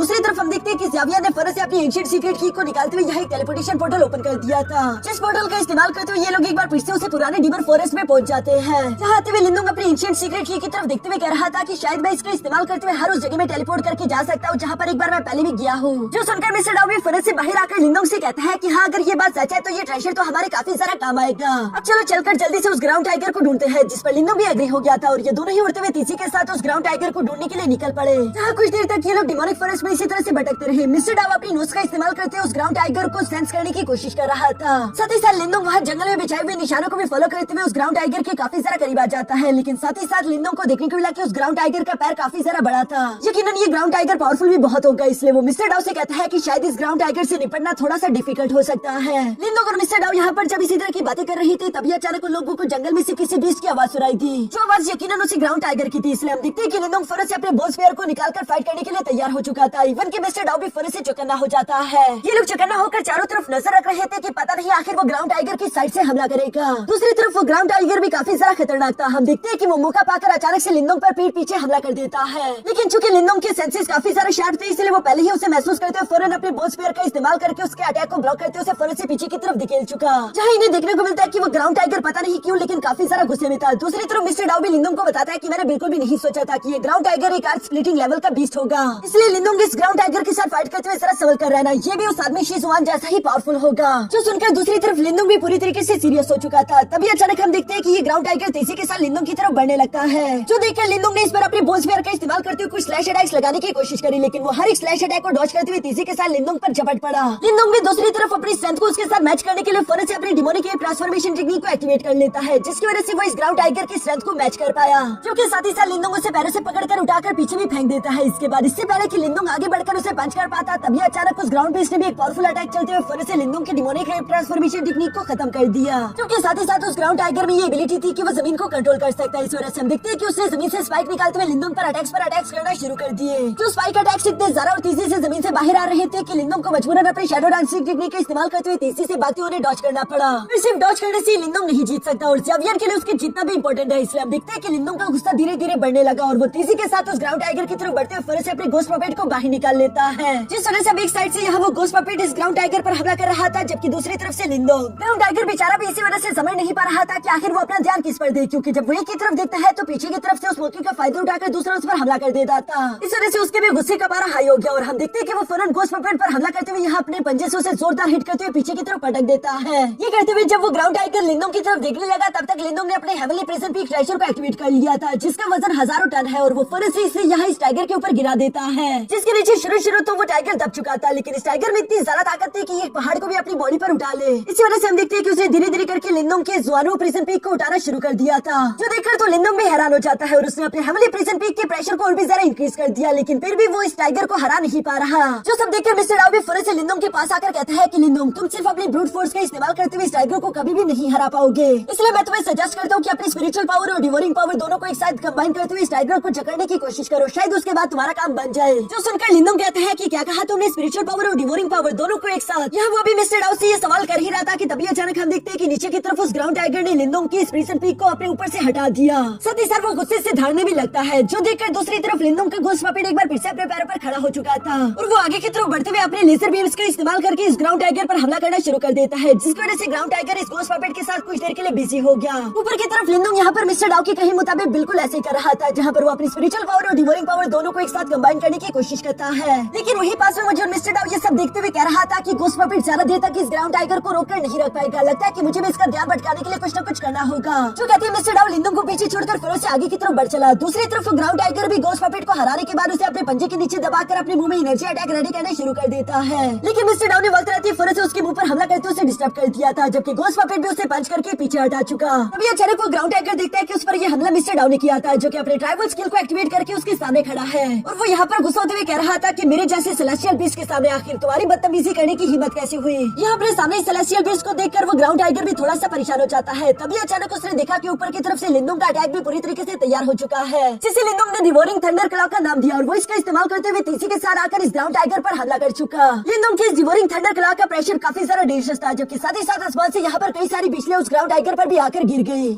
दूसरी तरफ हम देखते हैं कि ज़ाविया ने फरस से अपनी एंशिएंट सीक्रेट की को निकालते हुए यहाँ एक टेलीपोर्टेशन पोर्टल ओपन कर दिया था, जिस पोर्टल का इस्तेमाल करते हुए ये लोग एक बार फिर से उसे पुराने डिमर फॉरेस्ट में पहुंच जाते हैं। जहाँ आते हुए लिंदोंग अपनी एंशिएंट सीक्रेट की तरफ देखते हुए कह रहा था कि शायद मैं इसका इस्तेमाल करते हुए हर उस जगह में टेलीपोर्ट करके जा सकता हूँ जहाँ पर एक बार मैं पहले भी गया हूँ। जो सुनकर मिस्टर डाओ भी फरस से बाहर आकर लिंदोंग से कहता है कि हाँ, अगर ये बात सच है तो ये ट्रेजर तो हमारे काफी सारा काम आएगा। अब चलो चलकर जल्दी से उस ग्राउंड टाइगर को ढूंढते हैं, जिस पर लिंदोंग भी एग्री हो गया था और ये दोनों ही उड़ते हुए तीसी के साथ उस ग्राउंड टाइगर को ढूंढने के लिए निकल पड़े। जहाँ कुछ देर तक ये लोग डिमोनिक फॉरेस्ट में इसी तरह से भटकते रहे। मिस्टर डाओ अपनी नोज का इस्तेमाल करते उस ग्राउंड टाइगर को सेंस करने की कोशिश कर रहा था। साथ ही साथ लिंदोंग वहाँ जंगल में बिछाए हुए निशानों को भी फॉलो करते हुए उस ग्राउंड टाइगर के काफी सारा करीब आ जाता है, लेकिन साथ ही साथ लिंदोंग को देखने को मिला कि उस ग्राउंड टाइगर का पैर काफी सारा बड़ा था। यकीनन ये ग्राउंड टाइगर पावरफुल भी बहुत होगा, इसलिए वो मिस्टर डाओ से कहता है कि शायद इस ग्राउंड टाइगर से निपटना थोड़ा सा डिफिकल्ट हो सकता है। लिंदोंग और मिस्टर डाओ यहाँ पर जब इसी तरह की बातें कर रही थी तभी अचानक उन लोगों को जंगल में से किसी बीस्ट की आवाज सुनाई थी, जो आवाज यकीनन उसी ग्राउंड टाइगर की थी। इसलिए हम देखते हैं कि लिंदोंग फरस से अपने बॉस पेयर को निकालकर फाइट करने के लिए तैयार हो चुका था। इवन कि मिस्टर डाओ भी फरस से चौकन्ना हो जाता है। ये लोग चौकन्ना होकर चारों तरफ नजर रख रहे थे कि पता नहीं आखिर वो ग्राउंड टाइगर की साइड से हमला करेगा। दूसरी तरफ वो ग्राउंड टाइगर भी काफी ज्यादा खतरनाक था। हम देखते हैं कि वो मौका पाकर अचानक से लिंदोंग पर पीठ पीछे हमला कर देता है, लेकिन चूंकि लिंदोंग के सेंसेस काफी ज्यादा शार्प थे इसलिए वो पहले ही उसे महसूस करते हुए फौरन अपने बॉस पेयर का इस्तेमाल करके उसके अटैक को ब्लॉक करते उसे फरस से पीछे की तरफ धकेल चुका। जहाँ इन्हें देखने को मिलता है कि वो ग्राउंड टाइगर पता नहीं क्यों लेकिन काफी सारा गुस्से में था। दूसरी तरफ मिस्टर डाओ भी लिंदोंग को बताता है कि मैंने बिल्कुल भी नहीं सोचा था कि ये ग्राउंड टाइगर एक आर्ट स्प्लिटिंग लेवल का बीस्ट होगा, इसलिए लिंदोंग इस ग्राउंड टाइगर के साथ फाइट करते हुए जरा संभल कर रहना, ये भी उस आदमी शीजुआन जैसा ही पावरफुल होगा। जो सुनकर दूसरी तरफ लिंदोंग भी पूरी तरीके से सीरियस हो चुका था। तभी अचानक हम देखते हैं कि ये ग्राउंड टाइगर तेजी के साथ लिंदोंग की तरफ बढ़ने लगता है, जो देखकर लिंदोंग ने इस पर अपने बोन्स फेयर का इस्तेमाल करते हुए कुछ स्लैश अटैक्स लगाने की कोशिश करी, लेकिन वो हर एक स्लैश अटैक को डॉज करते हुए तेजी के साथ लिंदोंग पर झपट पड़ा। लिंदोंग भी दूसरी तरफ अपनी स्ट्रेंथ को उसके साथ मैच करने के लिए फौरन से अपनी डिमोनिक ट्रांसफॉर्मेशन टेक्निक को एक्टिवेट कर लेता है, जिसकी वजह से वो इस ग्राउंड टाइगर की स्ट्रेंथ को मैच कर पाया, जो कि साथ ही साथ लिंदोंग उसे पैरों से पकड़कर उठाकर पीछे भी फेंक देता है। इसके बाद इससे पहले कि लिंदोंग आगे बढ़कर उसे पंच कर पाता तभी अचानक उस ग्राउंड बीस्ट ने भी एक पावरफुल अटैक चलते हुए फौरन से लिंदोंग की डिमोनिक ट्रांसफॉर्मेशन टेक्निक को खत्म कर दिया, क्योंकि साथ ही साथ उस ग्राउंड टाइगर में ये एबिलिटी थी कि वो जमीन को कंट्रोल कर सकता है। इस वजह से हम देखते हैं कि उसने जमीन से स्पाइक निकालते हुए लिंदोंग पर अटैक्स करना शुरू कर दिए। जो स्पाइक अटैक्स इतने ज्यादा और तेजी से जमीन से बाहर आ रहे थे कि लिंदोंग को मजबूरन अपनी शैडो डांसिंग टेक्निक का इस्तेमाल करते हुए तेजी से भागते हुए डॉज करना पड़ा। फिर सिर्फ डॉज करने से लिंदोंग नहीं जीत सकता और ज़ावियर के लिए उसकी जीतना भी इम्पोर्टेंट है, इसलिए हम देखते हैं कि लिंदोंग का गुस्सा धीरे धीरे बढ़ने लगा और वो तेजी के साथ उस ग्राउंड टाइगर की तरफ बढ़ते हुए फौरन से अपने गोस्ट पपेट को बाहर निकाल लेता है, जिस वजह से अब एक साइड से यहाँ वो गोस्ट पपेट इस ग्राउंड टाइगर पर हमला कर रहा था, जबकि दूसरी तरफ से लिंदोंग ग्राउंड टाइगर बेचारा भी इसी वजह से समझ नहीं पा रहा था कि आखिर वो अपना ध्यान किस पर दे, क्योंकि जब वो एक की तरफ देखता है तो पीछे की तरफ से उस मौके का फायदा उठाकर दूसरा उस पर हमला कर देता था। इस वजह से उसके भी गुस्से का पारा हाई हो गया और हम देखते हैं कि वो फौरन गोस्ट पपेट पर हमला करते हुए यहाँ अपने पंजे से उसे जोरदार हिट करते हुए पीछे की तरफ पटक देता है। ये करते हुए जब वो ग्राउंड टाइगर लिंदोंग की तरफ देखने लगा तब तक लिंदोंग ने अपने हेवनली प्रिजन पीक ट्रेजर को एक्टिवेट कर लिया था, जिसका वजन हजारों टन है और वो फौरन से इसे यहाँ इस टाइगर के ऊपर गिरा देता है, जिसके नीचे शुरू तो वो टाइगर दब चुका था, लेकिन इस टाइगर में इतनी ज्यादा ताकत थी कि ये पहाड़ को भी अपनी बॉडी पर उठा ले। इसी वजह से हम देखते हैं कि उसे धीरे धीरे करके लिंदोंग के ज़ुआनो प्रिजन पीक को उठाना शुरू कर दिया था, जो देखकर तो लिंदोंग भी हैरान हो जाता है और उसने अपने हेवनली प्रिजन पीक के प्रेशर को और भी ज्यादा इंक्रीज कर दिया, लेकिन फिर भी वो इस टाइगर को हरा नहीं पा रहा। जो सब देखकर मिस्टर डाओ भी फौरन से लिंदोंग के पास आकर कहता है कि लिंदोंग, तुम सिर्फ अपनी ब्रूट फोर्स का इस्तेमाल करते हुए इस टाइगर को कभी भी नहीं हरा पाओगे, इसलिए मैं तुम्हें सजेस्ट करता हूँ कि अपनी स्पिरिचुअल पावर और डिवोरिंग पावर दोनों को एक साथ कंबाइन करते हुए इस टाइगर को जकड़ने की कोशिश करो, शायद उसके बाद तुम्हारा काम बन जाए। जो सुनकर लिंदोंग कहते हैं कि क्या कहा तुमने, स्पिरिचुअल पावर और डिवोरिंग पावर दोनों को एक साथ। यहाँ वो अभी मिस्टर डाओ से ये सवाल कर ही रहा था कि तभी अचानक हम देखते हैं कि नीचे की तरफ उस ग्राउंड टाइगर ने लिंदोंग की प्रिजन पीक को अपने ऊपर से हटा दिया, साथ ही साथ वो गुस्से से धाड़ने भी लगता है, जो देखकर दूसरी तरफ लिंदोंग का गोस्ट पपेट एक बार फिर से अपने पैरों पर खड़ा हो चुका था और वो आगे की तरफ बढ़ते हुए अपने लेजर बीम्स का इस्तेमाल करके इस ग्राउंड टाइगर पर हमला करना शुरू कर देता है, जिसकी वजह से ग्राउंड टाइगर इस गोस्ट पपेट के साथ कुछ देर के लिए बिजी हो गया। ऊपर की तरफ लिंदोंग यहाँ पर मिस्टर डाओ के कहे मुताबिक बिल्कुल ऐसे कर रहा था, जहाँ पर वो अपनी स्पिरिचुअल पावर और डिवोरिंग पावर दोनों को एक साथ कंबाइन करने की कोशिश करता है, लेकिन वही पास में मुझे मिस्टर डाओ ये सब देखते हुए कह रहा था कि गोस्ट पपेट ज्यादा देर तक इस ग्राउंड टाइगर को रोककर नहीं रख पाएगा, लगता है कि मुझे भी इसका ध्यान भटकाने के लिए कुछ न कुछ करना होगा। जो कहते हैं मिस्टर डाओ लिंदोंग को पीछे छोड़कर फिर से आगे की तरफ बढ़ चला। दूसरी तरफ ग्राउंड टाइगर भी गोस्ट पपेट को हराने के बाद उसे अपने पंजे के नीचे दबाकर अपने मुंह में एनर्जी अटैक रेडी करना शुरू कर देता है, लेकिन मिस्टर डाओ ने वक्त रहते फिर से उसके मुंह पर हमला करते उसे डिस्टर्ब कर दिया था, जबकि गोस्ट पपेट भी उसे पंच करके पीछे हटा चुका। तभी अचानक वो ग्राउंड टाइगर देखता है कि उस पर ये हमला मिस्टर डाओ ने किया था, जो कि अपने ट्राइबल स्किल को एक्टिवेट करके उसके सामने खड़ा है और वो यहाँ पर गुस्सा होते हुए कह रहा था कि मेरे जैसे सेलेस्टियल बीस्ट के सामने आखिर तुम्हारी बदतमीजी करने की हिम्मत कैसे हुई। यहाँ अपने सामने सेलेस्टियल बीस्ट को देखकर वो ग्राउंड टाइगर भी थोड़ा सा परेशान हो जाता है। तभी अचानक उसने देखा कि ऊपर की तरफ से लिंदोंग का अटैक भी पूरी तरीके से तैयार हो चुका है, जिसे लिंदोंग ने डिवोरिंग थंडर क्लॉ का नाम दिया और वो इसका इस्तेमाल करते हुए तेजी के साथ आकर इस ग्राउंड टाइगर पर हमला कर चुका। लिंदोंग के इस डिवोरिंग थंडर क्लॉ का प्रेशर काफी ज्यादा डेंजरस था, जबकि साथ ही साथ आसमान से यहाँ पर कई सारी बिजलियां उस ग्राउंड टाइगर पर भी आकर गिर गई।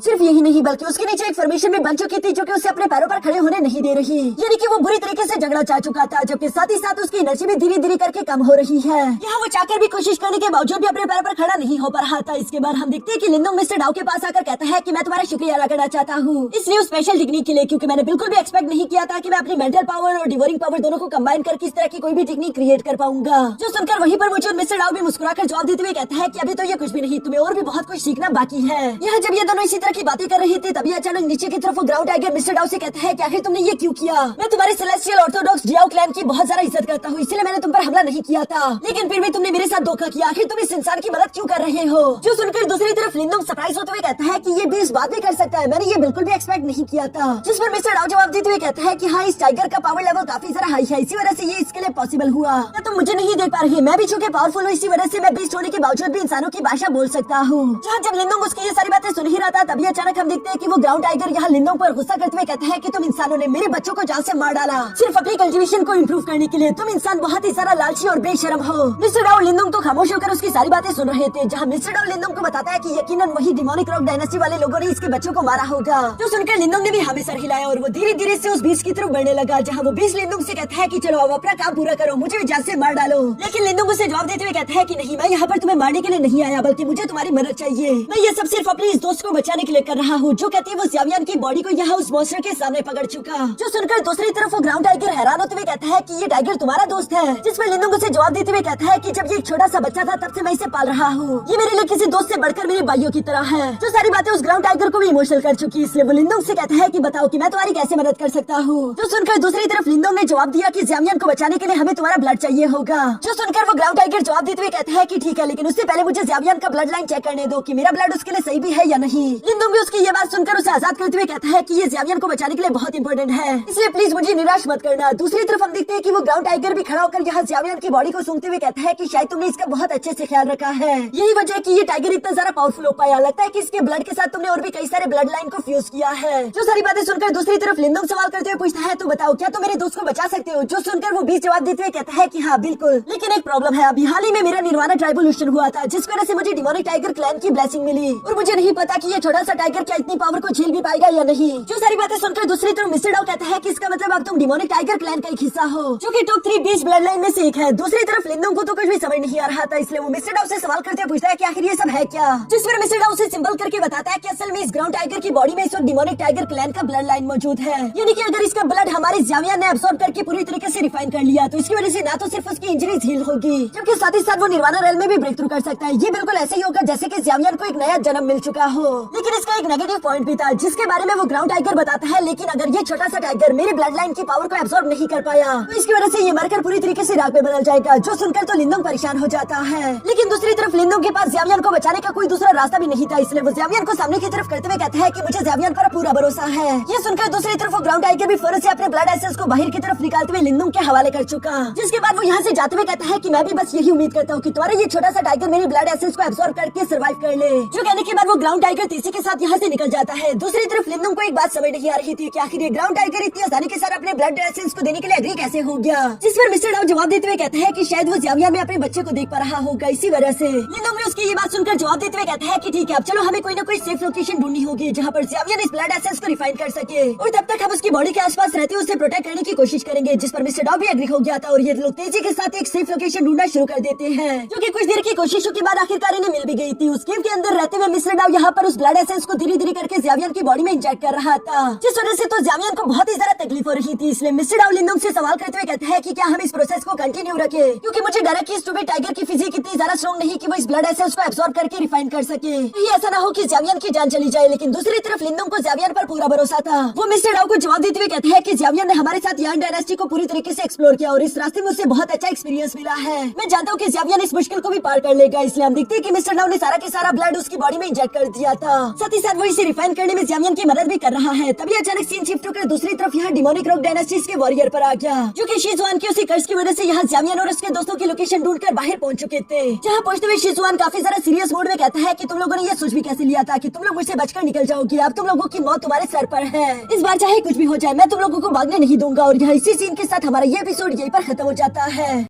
सिर्फ यही नहीं बल्कि उसके नीचे एक फॉर्मेशन भी बन चुकी थी, जो कि उसे अपने पैरों पर खड़े होने नहीं दे रही, यानी कि वो बुरी तरीके से झगड़ा चाह चुका था, जबकि साथ ही साथ उसकी एनर्जी भी धीरे धीरे करके कम हो रही है। यहाँ वो चाकर भी कोशिश करने के बावजूद भी अपने पैर पर खड़ा नहीं हो पा रहा था। इसके बाद हम देखते हैं कि लिंदोंग मिस्टर डाउ के पास आकर कहता है कि मैं तुम्हारा शुक्रिया अदा करना चाहता हूँ इस न्यू स्पेशल टेक्निक के लिए, क्योंकि मैंने बिल्कुल भी एक्सपेक्ट नहीं किया था कि मैं अपनी मेंटल पावर और डिवोरिंग पावर दोनों को कंबाइन करके इस तरह की कोई भी टेक्निक क्रिएट कर पाऊंगा। जो सुनकर वहीं पर मौजूद मिस्टर डाउ भी मुस्कुराकर जवाब देते हुए कहता है कि अभी तो ये कुछ भी नहीं, तुम्हें और भी बहुत कुछ सीखना बाकी है। यहाँ जब ये दोनों इसी तरह की बातें कर रहे थे तभी अचानक नीचे की तरफ ग्राउंड टाइगर मिस्टर डाउ से कहता है कि आखिर तुमने ये क्यों किया? मैं तुम्हारे सेलेस्टियल ऑर्थोडॉक्स डियाओ क्लैन की बहुत ज्यादा इज्जत करता हूँ, इसलिए मैंने तुम पर हमला नहीं किया था, लेकिन फिर भी तुमने मेरे साथ धोखा किया। आखिर तुम इस इंसान की मदद क्यों कर रहे हो? जो सुनकर दूसरी तरफ लिंदोंग सरप्राइज होते हुए कहता है कि ये भी इस बात भी कर सकता है, मैंने ये बिल्कुल भी एक्सपेक्ट नहीं किया था। जिस पर मिस्टर डाउ जवाब देते हुए कहता है कि हाँ, इस टाइगर का पावर लेवल काफी ज्यादा हाई है, इसी वजह से ये इसके लिए पॉसिबल हुआ। क्या तुम मुझे नहीं देख पा रही? मैं भी चूंकि पावरफुल हूँ, इसी वजह से मैं बीस्ट होने के बावजूद भी इंसानों की भाषा बोल सकता हूँ। जहाँ जब लिंदोंग उसकी ये सारी बातें सुन ही रहा था तभी अचानक हम देखते हैं कि वो ग्राउंड टाइगर यहाँ लिंदोंग पर गुस्सा करते हुए कहता है कि तुम इंसानों ने मेरे बच्चों को जान से मार डाला सिर्फ अपनी कल्टीवेशन को इम्प्रूव करने के लिए। तुम इंसान बहुत ही सारा लालची और बेशरम हो। मिस्टर डाउ लिंदोंग तो खामोश होकर उसकी सारी बातें सुन रहे थे। जहाँ मिस्टर डाउ लिंदोंग को बताता है कि यकीनन वही डिमोनिक रॉक डायनेस्टी वाले लोगों ने इसके बच्चों को मारा होगा। जो सुनकर लिंदोंग ने भी हमें सर हिलाया और वो धीरे धीरे से उस बीच की तरफ बढ़ने लगा। जहाँ वो बीच लिंदोंग से कहता है कि चलो अब अपना काम पूरा करो, मुझे भी जान से मार डालो। लेकिन लिंदोंग उसे जवाब देते हुए कहता है कि नहीं, मैं यहाँ पर तुम्हें मारने के लिए नहीं आया, बल्कि मुझे तुम्हारी मदद चाहिए। मैं ये सब सिर्फ अपने इस दोस्त को बचाने के लिए कर रहा हूँ जो कहती है वो ज़्यावियान की बॉडी को यहाँ उस मॉन्स्टर के सामने पकड़ चुका। जो सुनकर दूसरी तरफ वो ग्राउंड टाइगर हैरान होते हुए कहता है कि ये टाइगर तुम्हारा दोस्त है। जिस पर लिंदोंग उसे जवाब देते हुए कहता है कि जब ये एक छोटा सा बच्चा था तब से मैं इसे पाल रहा हूँ, ये मेरे लिए किसी दोस्त से बढ़कर मेरे भाइयों की तरह है। जो सारी बातें उस ग्राउंड टाइगर को भी इमोशनल कर चुकी, इसलिए वो लिंदोंग से कहता है कि बताओ कि मैं तुम्हारी कैसे मदद कर सकता हूँ। जो सुनकर दूसरी तरफ लिंदोंग ने जवाब दिया कि ज़्यावियान को बचाने के लिए हमें तुम्हारा ब्लड चाहिए होगा। जो सुनकर वो ग्राउंड टाइगर जवाब देते हुए कहता है कि ठीक है, लेकिन उससे पहले मुझे ज़्यावियान का ब्लड लाइन चेक करने दो कि मेरा ब्लड उसके लिए सही भी है या नहीं। लिंदोंग भी उसकी ये बात सुनकर उसे आजाद करते हुए कहता है कि ये ज़्यावियान को बचाने के लिए बहुत इंपॉर्टेंट है, इसलिए प्लीज मुझे निराश मत करना। दूसरी तरफ हम देखते हैं कि वो ग्राउंड टाइगर भी खड़ा होकर यहाँ ज़्यावियान की बॉडी को सूंघते हुए कहता है कि शायद तुमने इसका बहुत अच्छे से ख्याल रखा है, यही वजह है कि ये टाइगर इतना ज्यादा पावरफुल हो पाया। लगता है कि इसके ब्लड के साथ तुमने और भी कई सारे ब्लड लाइन को फ्यूज किया है। जो सारी बातें सुनकर दूसरी तरफ लिंदोंग सवाल करते हुए पूछता है तो बताओ क्या तुम मेरे दोस्त को बचा सकते हो? जो सुनकर वो बीच जवाब देते हुए कहता है कि हाँ बिल्कुल, लेकिन एक प्रॉब्लम है, अभी हाल ही में मेरा निर्वाणा ट्राइबोल्यूशन हुआ था जिस वजह से मुझे डिमोनिक टाइगर क्लैन की ब्लेसिंग मिली और मुझे नहीं पता कि ये छोटा सा टाइगर क्या इतनी पावर को झेल भी पाएगा या नहीं। जो सारी बातें सुनकर दूसरी तरफ मिस्टर डाउ कहता है कि इसका मतलब अब तुम डिमोनिक टाइगर क्लैन का एक हिस्सा हो जो कि टॉप 3 बीच ब्लड लाइन में से एक है। दूसरी तरफ लिंदोंग को तो कुछ भी समझ नहीं आ रहा था, इसलिए वो मिस्टर डाउ से सवाल करते हुए पूछता है कि आखिर ये सब है क्या? जिस पर मिस्टर डाउ उसे सिंबल करके बताता है कि असल में इस ग्राउंड टाइगर की बॉडी में इस वक्त डिमोनिक टाइगर क्लैन का ब्लड लाइन मौजूद है, यानी कि अगर इसका ब्लड हमारे ज़्यावियान ने अब्सॉर्ब करके पूरी तरीके से रिफाइन कर लिया तो इसकी वजह से ना तो सिर्फ उसकी इंजरीज हील होगी जबकि साथ ही साथ वो निर्वाणा रेल में भी ब्रेक थ्रू कर सकता है। ये बिल्कुल ऐसे ही होगा जैसे कि ज़्यावियान को एक नया जन्म मिल चुका हो। लेकिन इसका एक नेगेटिव पॉइंट भी था जिसके बारे में वो ग्राउंड टाइगर बताता है, लेकिन अगर ये छोटा सा टाइगर मेरे ब्लड लाइन की पावर को एब्सॉर्ब नहीं कर पाया तो इसकी वजह से ये मरकर पूरी तरीके से राख में बदल जाएगा। जो सुनकर तो लिंदोंग परेशान हो जाता है, लेकिन दूसरी तरफ लिंदोंग के पास ज़्यावियान को बचाने का कोई दूसरा रास्ता भी नहीं था, इसलिए वो ज़्यावियान को सामने की तरफ करते हुए कहता है कि मुझे ज़्यावियान पर पूरा भरोसा है। ये सुनकर दूसरी तरफ वो ग्राउंड टाइगर भी फौरन से अपने ब्लड एसेंस को बाहर की तरफ निकालते हुए लिंदोंग के हवाले कर चुका, जिसके बाद वो यहाँ से जाते हुए कहता है कि मैं भी बस यही उम्मीद करता हूँ कि तुम्हारा ये छोटा सा टाइगर मेरी ब्लड एसेंस को एब्सॉर्ब करके सर्वाइव कर ले। जो कहने के बाद वो ग्राउंड टाइगर तेजी के साथ यहाँ से निकल जाता है। दूसरी तरफ लिंदोंग को एक बात समझ नहीं आ रही थी कि आखिर ये ग्राउंड टाइगर इतनी आसानी के साथ अपने ब्लड एसेंस को देने के लिए एग्री कैसे हो गया, जिस पर मिस्टर डाउ जवाब देते हुए कहता है कि शायद वो ज़्यावियान में अपने बच्चे को देख पा रहा होगा, इसी वजह से। लिंदोंग भी उसकी ये बात सुनकर जवाब देते हुए कहता है कि ठीक है, अब चलो हमें कोई ना कोई सेफ लोकेशन ढूंढनी होगी जहाँ पर ज़्यावियान इस ब्लड एसेंस को रिफाइन कर सके और तब तक हम उसकी बॉडी के आसपास रहते हुए उसे प्रोटेक्ट करने की कोशिश करेंगे। जिस पर मिस्टर डाउ भी एग्री हो गया था और ये लोग तेजी के साथ एक सेफ लोकेशन ढूंढना शुरू कर देते हैं, जो कि कुछ देर की कोशिशों के बाद आखिरकार इन्हें मिल भी गई थी। उस केव के अंदर रहते हुए मिस्टर डाउ यहाँ पर उस ब्लड एसेंस को धीरे धीरे करके ज़्यावियान की बॉडी में इंजेक्ट कर रहा था, जिस वजह से तो ज़्यावियान को बहुत ही ज्यादा तकलीफ हो रही थी। इसलिए मिस्टर डाउ लिंदोंग से सवाल करते हुए कहता है कि क्या हम इस प्रोसेस को कंटिन्यू रखें, क्योंकि मुझे डर है कि इस स्टूपिड टाइगर की फिजिक इतनी ज्यादा स्ट्रॉन्ग नहीं कि वो इस ब्लड एसेंस को एब्सॉर्ब करके रिफाइन कर सके। ये ऐसा ना हो कि ज़्यावियान की जान चली जाए। लेकिन दूसरी तरफ लिंदोंग को ज़्यावियान पर पूरा भरोसा था। वो मिस्टर डाउ को जवाब देते हुए कहता है कि ज़्यावियान ने हमारे साथ यान डायनेस्टी को पूरी तरीके से एक्सप्लोर किया और इस रास्ते में उसे बहुत अच्छा एक्सपीरियंस मिला है। मैं जानता हूँ कि ज़्यावियान इस मुश्किल को भी पार कर लेगा, इसलिए हम देखते हैं कि मिस्टर डाउ ने सारा के सारा ब्लड उसकी बॉडी में इंजेक्ट कर दिया था। साथ ही साथ वो इसे रिफाइन करने में ज़्यावियान की मदद भी कर रहा है। तभी अचानक सीन शिफ्ट होकर दूसरी तरफ यहाँ डिमोनिक रॉक डायनेस्टी के वॉरियर पर आ गया, जो कि शिजुआन की उसी कर्ज की वजह से यहाँ ज़्यावियान और उसके दोस्तों की लोकेशन ढूंढकर बाहर पहुंच चुके थे। जहाँ पहुंचते हुए शिजुआन काफी ज्यादा सीरियस मूड में कहता है कि तुम लोगों ने ये सोच भी कैसे लिया था कि तुम लोग मुझसे बचकर निकल जाओगे, अब तुम लोगों की मौत तुम्हारे सर पर है। इस बार चाहे कुछ भी हो जाए मैं तुम लोगों को भागने नहीं दूंगा। और यहाँ इसी सीन के साथ हमारा ये एपिसोड यहीं पर खत्म हो जाता है।